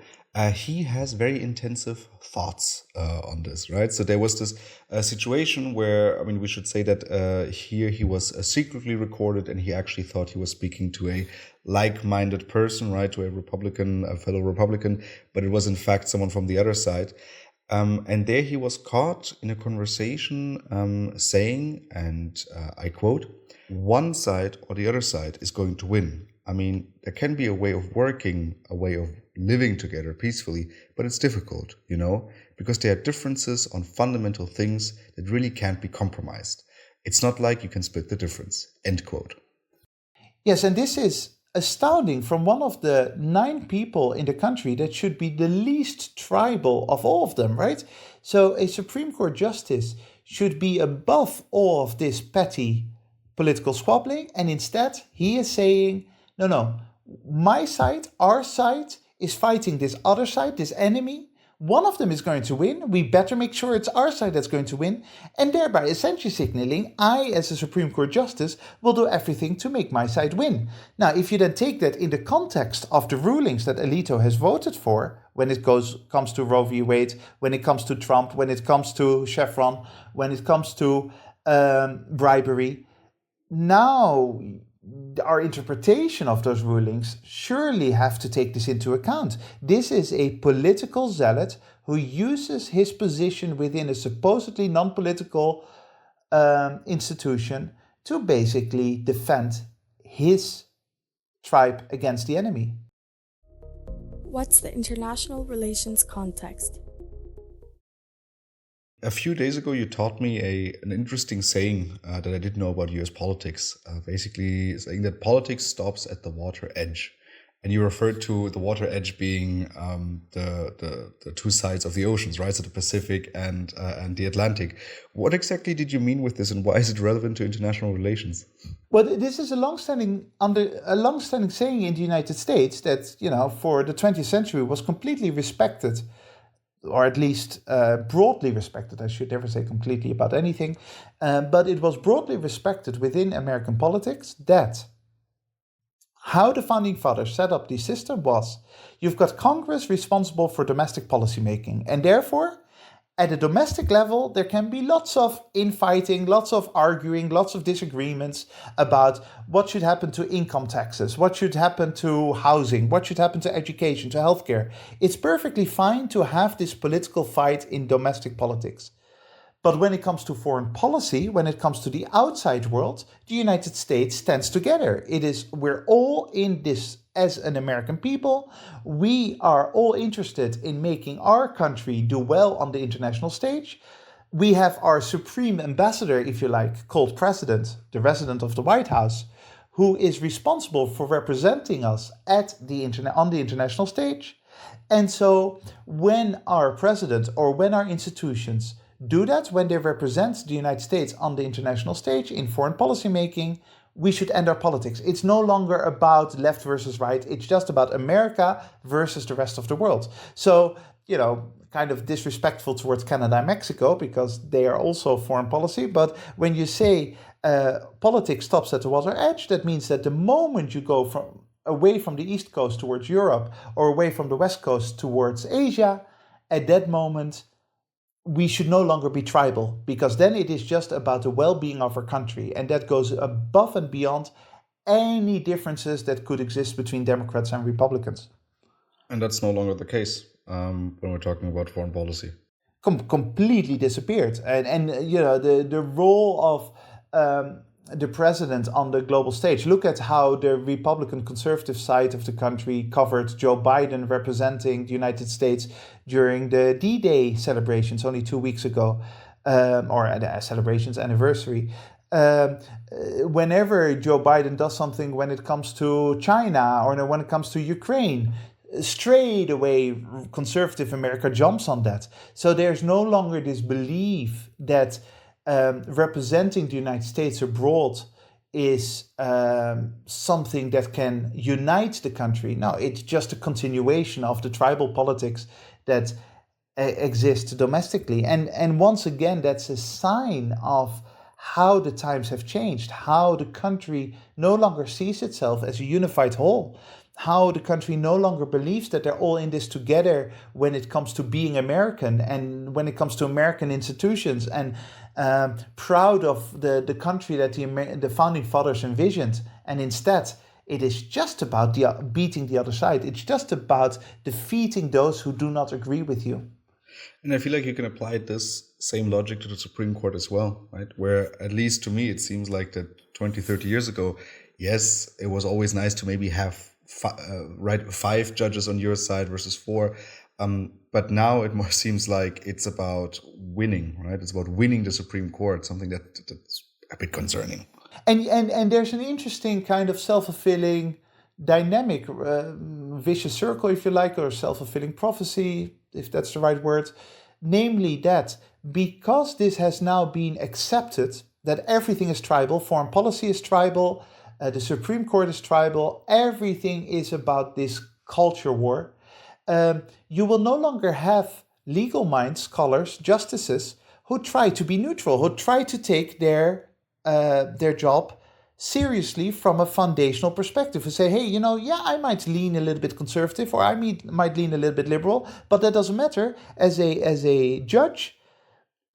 he has very intensive thoughts on this, right? So there was this situation where, I mean, we should say that here he was secretly recorded, and he actually thought he was speaking to a like-minded person, right, to a fellow Republican, but it was in fact someone from the other side. And there he was caught in a conversation saying, and I quote, "One side or the other side is going to win. I mean, there can be a way of working, a way of living together peacefully, but it's difficult, because there are differences on fundamental things that really can't be compromised. It's not like you can split the difference," end quote. Yes, and this is astounding from one of the 9 people in the country that should be the least tribal of all of them, right? So a Supreme Court justice should be above all of this petty political squabbling, and instead he is saying, no, my side, our side, is fighting this other side, this enemy. One of them is going to win. We better make sure it's our side that's going to win, and thereby essentially signaling, I, as a Supreme Court justice, will do everything to make my side win. Now, if you then take that in the context of the rulings that Alito has voted for, when it comes to Roe v. Wade, when it comes to Trump, when it comes to Chevron, when it comes to bribery, now our interpretation of those rulings surely have to take this into account. This is a political zealot who uses his position within a supposedly non-political institution to basically defend his tribe against the enemy. What's the international relations context? A few days ago, you taught me an interesting saying that I didn't know about US politics, basically saying that politics stops at the water edge. And you referred to the water edge being the two sides of the oceans, right? So the Pacific and the Atlantic. What exactly did you mean with this, and why is it relevant to international relations? Well, this is a long-standing saying in the United States that, for the 20th century was completely respected, or at least broadly respected. I should never say completely about anything, but it was broadly respected within American politics that how the founding fathers set up the system was, you've got Congress responsible for domestic policy making, and therefore, at a domestic level, there can be lots of infighting, lots of arguing, lots of disagreements about what should happen to income taxes, what should happen to housing, what should happen to education, to healthcare. It's perfectly fine to have this political fight in domestic politics. But when it comes to foreign policy, when it comes to the outside world, the United States stands together. We're all in this as an American people. We are all interested in making our country do well on the international stage. We have our supreme ambassador, if you like, called president, the resident of the White House, who is responsible for representing us on the international stage. And so when our president or when our institutions do that, when they represent the United States on the international stage in foreign policy making, we should end our politics. It's no longer about left versus right. It's just about America versus the rest of the world. So, kind of disrespectful towards Canada and Mexico because they are also foreign policy. But when you say politics stops at the water edge, that means that the moment you go away from the East Coast towards Europe or away from the West Coast towards Asia, at that moment, we should no longer be tribal, because then it is just about the well-being of our country, and that goes above and beyond any differences that could exist between Democrats and Republicans. And that's no longer the case when we're talking about foreign policy. Completely disappeared, and the role of the president on the global stage. Look at how the Republican conservative side of the country covered Joe Biden representing the United States during the D-Day celebrations only 2 weeks ago. or the celebrations anniversary. Um, Whenever Joe Biden does something when it comes to China or when it comes to Ukraine, straight away conservative America jumps on that. So there's no longer this belief that representing the United States abroad is something that can unite the country. No, it's just a continuation of the tribal politics that exist domestically. And once again, that's a sign of how the times have changed, how the country no longer sees itself as a unified whole, how the country no longer believes that they're all in this together when it comes to being American and when it comes to American institutions, and proud of the country that the founding fathers envisioned. And instead, it is just about beating the other side. It's just about defeating those who do not agree with you. And I feel like you can apply this same logic to the Supreme Court as well, right? Where, at least to me, it seems like that 20, 30 years ago, yes, it was always nice to maybe have five judges on your side versus four. But now it more seems like it's about winning, right? It's about winning the Supreme Court, something that's a bit concerning. And there's an interesting kind of self-fulfilling dynamic, vicious circle, if you like, or self-fulfilling prophecy, if that's the right word. Namely that because this has now been accepted, that everything is tribal, foreign policy is tribal, the Supreme Court is tribal, everything is about this culture war. You will no longer have legal minds, scholars, justices, who try to be neutral, who try to take their job seriously from a foundational perspective, who say, hey, I might lean a little bit conservative, or I might lean a little bit liberal, but that doesn't matter. As a judge,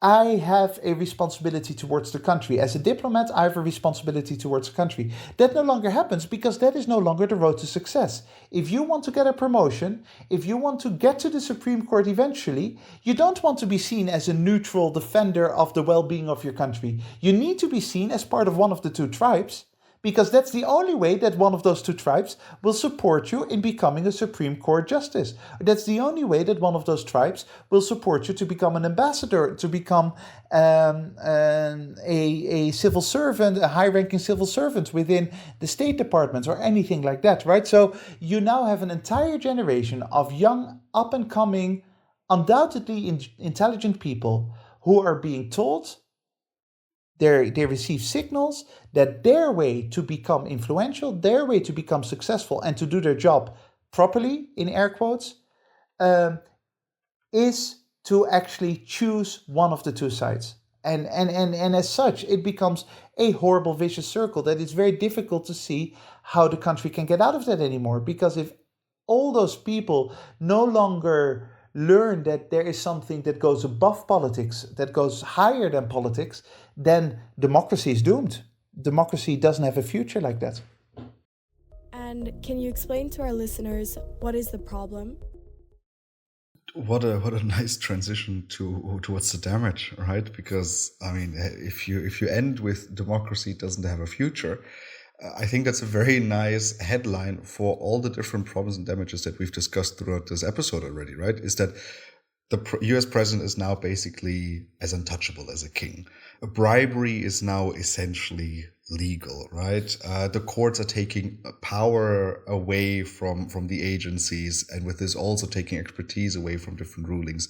I have a responsibility towards the country. As a diplomat, I have a responsibility towards the country. That no longer happens because that is no longer the road to success. If you want to get a promotion, if you want to get to the Supreme Court eventually, you don't want to be seen as a neutral defender of the well-being of your country. You need to be seen as part of one of the two tribes, because that's the only way that one of those two tribes will support you in becoming a Supreme Court justice. That's the only way that one of those tribes will support you to become an ambassador, to become a civil servant, a high-ranking civil servant within the State Department or anything like that, right? So you now have an entire generation of young, up-and-coming, undoubtedly intelligent people who are being told, they receive signals that their way to become influential, their way to become successful and to do their job properly, in air quotes, is to actually choose one of the two sides. And as such, it becomes a horrible vicious circle that it's very difficult to see how the country can get out of that anymore. Because if all those people no longer learn that there is something that goes above politics, that goes higher than politics, then democracy is doomed. Democracy doesn't have a future like that. And can you explain to our listeners what is the problem? What a nice transition towards the damage, right? Because if you end with democracy doesn't have a future, I think that's a very nice headline for all the different problems and damages that we've discussed throughout this episode already, right? Is that the US president is now basically as untouchable as a king. Bribery is now essentially legal, right? The courts are taking power away from the agencies, and with this also taking expertise away from different rulings.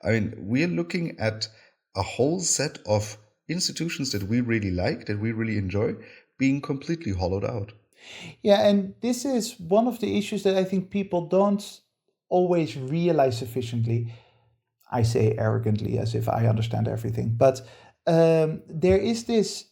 We're looking at a whole set of institutions that we really like, that we really enjoy, being completely hollowed out. Yeah, and this is one of the issues that I think people don't always realize sufficiently. I say arrogantly as if I understand everything, but there is this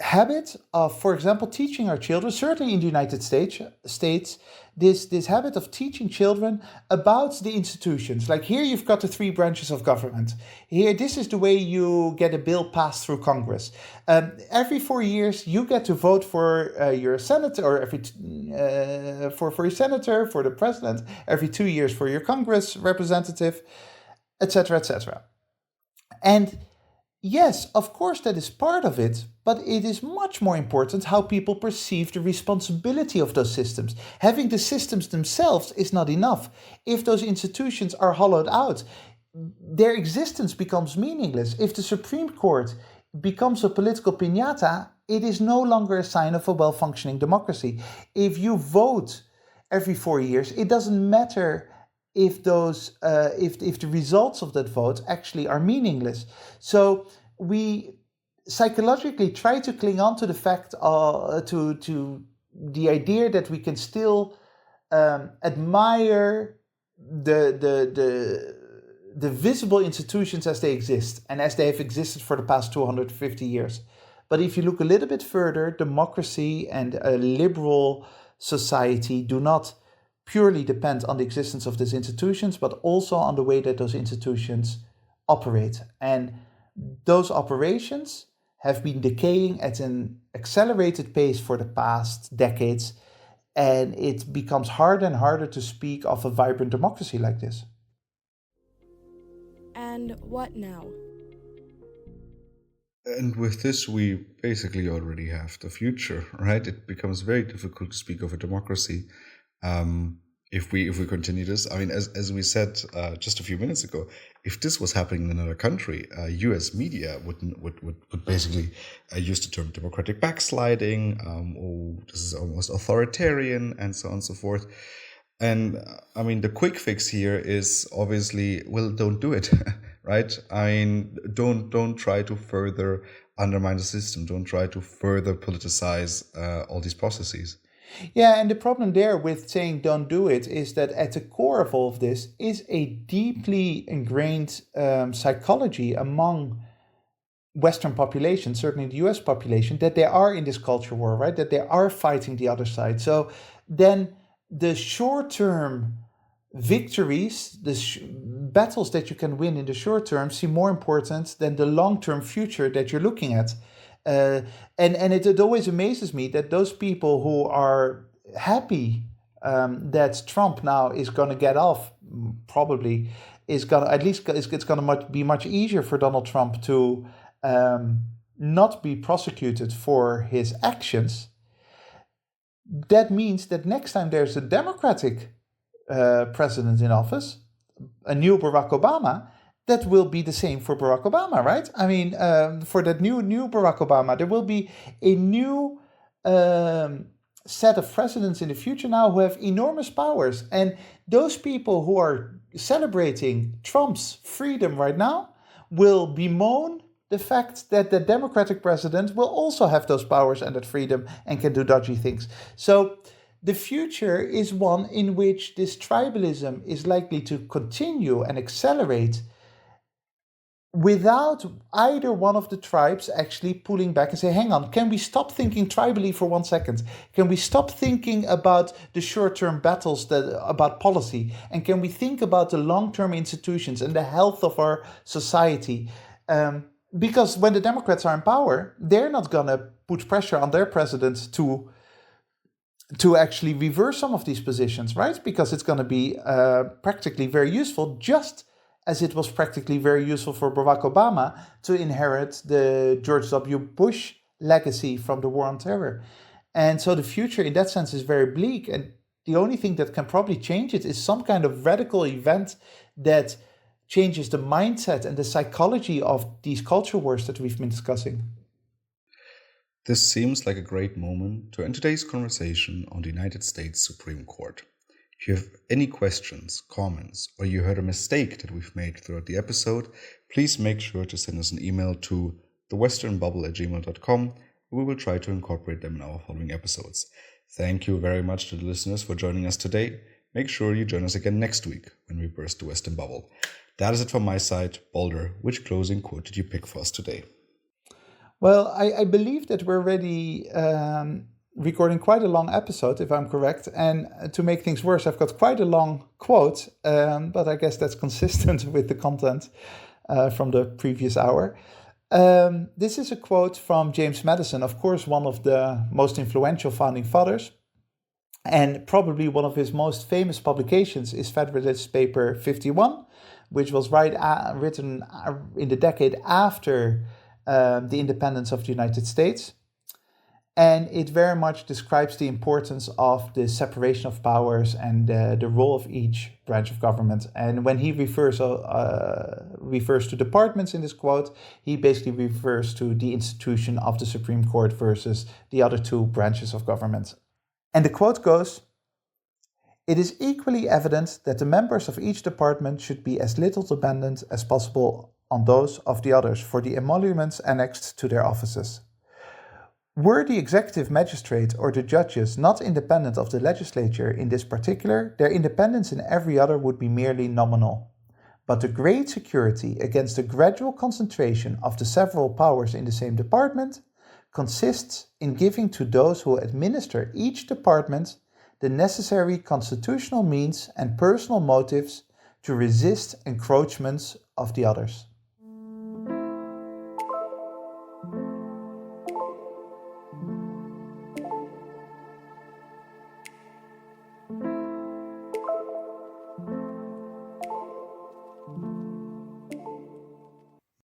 habit of, for example, teaching our children, certainly in the United States, this habit of teaching children about the institutions. Like, here you've got the three branches of government. Here, this is the way you get a bill passed through Congress. Every 4 years, you get to vote for your senator, or for your senator, for the president. Every 2 years for your Congress representative, etc., etc. And yes, of course, that is part of it, but it is much more important how people perceive the responsibility of those systems. Having the systems themselves is not enough. If those institutions are hollowed out, their existence becomes meaningless. If the Supreme Court becomes a political piñata, it is no longer a sign of a well-functioning democracy. If you vote every 4 years, it doesn't matter if if the results of that vote actually are meaningless. So we psychologically try to cling on to the fact to the idea that we can still admire the visible institutions as they exist and as they have existed for the past 250 years. But if you look a little bit further, democracy and a liberal society do not purely depend on the existence of these institutions, but also on the way that those institutions operate. And those operations have been decaying at an accelerated pace for the past decades, and it becomes harder and harder to speak of a vibrant democracy like this. And what now? And with this, we basically already have the future, right? It becomes very difficult to speak of a democracy if we continue this. I mean, as we said just a few minutes ago, if this was happening in another country, U.S. media would basically use the term democratic backsliding, or this is almost authoritarian, and so on and so forth. And I mean, the quick fix here is obviously, well, don't do it, right? I mean, don't try to further undermine the system. Don't try to further politicize all these processes. Yeah, and the problem there with saying don't do it is that at the core of all of this is a deeply ingrained psychology among Western populations, certainly the US population, that they are in this culture war, right? That they are fighting the other side. So then the short-term victories, the battles that you can win in the short term seem more important than the long-term future that you're looking at. And it always amazes me that those people who are happy that Trump now is going to get off, probably is going to, at least it's going to be much easier for Donald Trump to not be prosecuted for his actions. That means that next time there's a Democratic president in office, a new Barack Obama, that will be the same for Barack Obama, right? I mean, for that new Barack Obama, there will be a new set of presidents in the future now who have enormous powers. And those people who are celebrating Trump's freedom right now will bemoan the fact that the Democratic president will also have those powers and that freedom and can do dodgy things. So the future is one in which this tribalism is likely to continue and accelerate without either one of the tribes actually pulling back and say, hang on, can we stop thinking tribally for 1 second? Can we stop thinking about the short-term battles about policy? And can we think about the long-term institutions and the health of our society? Because when the Democrats are in power, they're not going to put pressure on their president to actually reverse some of these positions, right? Because it's going to be practically very useful, just as it was practically very useful for Barack Obama to inherit the George W. Bush legacy from the war on terror. And so the future in that sense is very bleak. And the only thing that can probably change it is some kind of radical event that changes the mindset and the psychology of these culture wars that we've been discussing. This seems like a great moment to end today's conversation on the United States Supreme Court. If you have any questions, comments, or you heard a mistake that we've made throughout the episode, please make sure to send us an email to thewesternbubble@gmail.com. We will try to incorporate them in our following episodes. Thank you very much to the listeners for joining us today. Make sure you join us again next week when we burst the Western Bubble. That is it from my side. Boulder, which closing quote did you pick for us today? Well, I believe that we're already recording quite a long episode, if I'm correct. And to make things worse, I've got quite a long quote, but I guess that's consistent with the content from the previous hour. This is a quote from James Madison, of course, one of the most influential founding fathers. And probably one of his most famous publications is Federalist Paper 51, which was written in the decade after the independence of the United States. And it very much describes the importance of the separation of powers and the role of each branch of government. And when he refers to departments in this quote, he basically refers to the institution of the Supreme Court versus the other two branches of government. And the quote goes, "It is equally evident that the members of each department should be as little dependent as possible on those of the others for the emoluments annexed to their offices. Were the executive magistrate or the judges not independent of the legislature in this particular, their independence in every other would be merely nominal. But the great security against the gradual concentration of the several powers in the same department consists in giving to those who administer each department the necessary constitutional means and personal motives to resist encroachments of the others."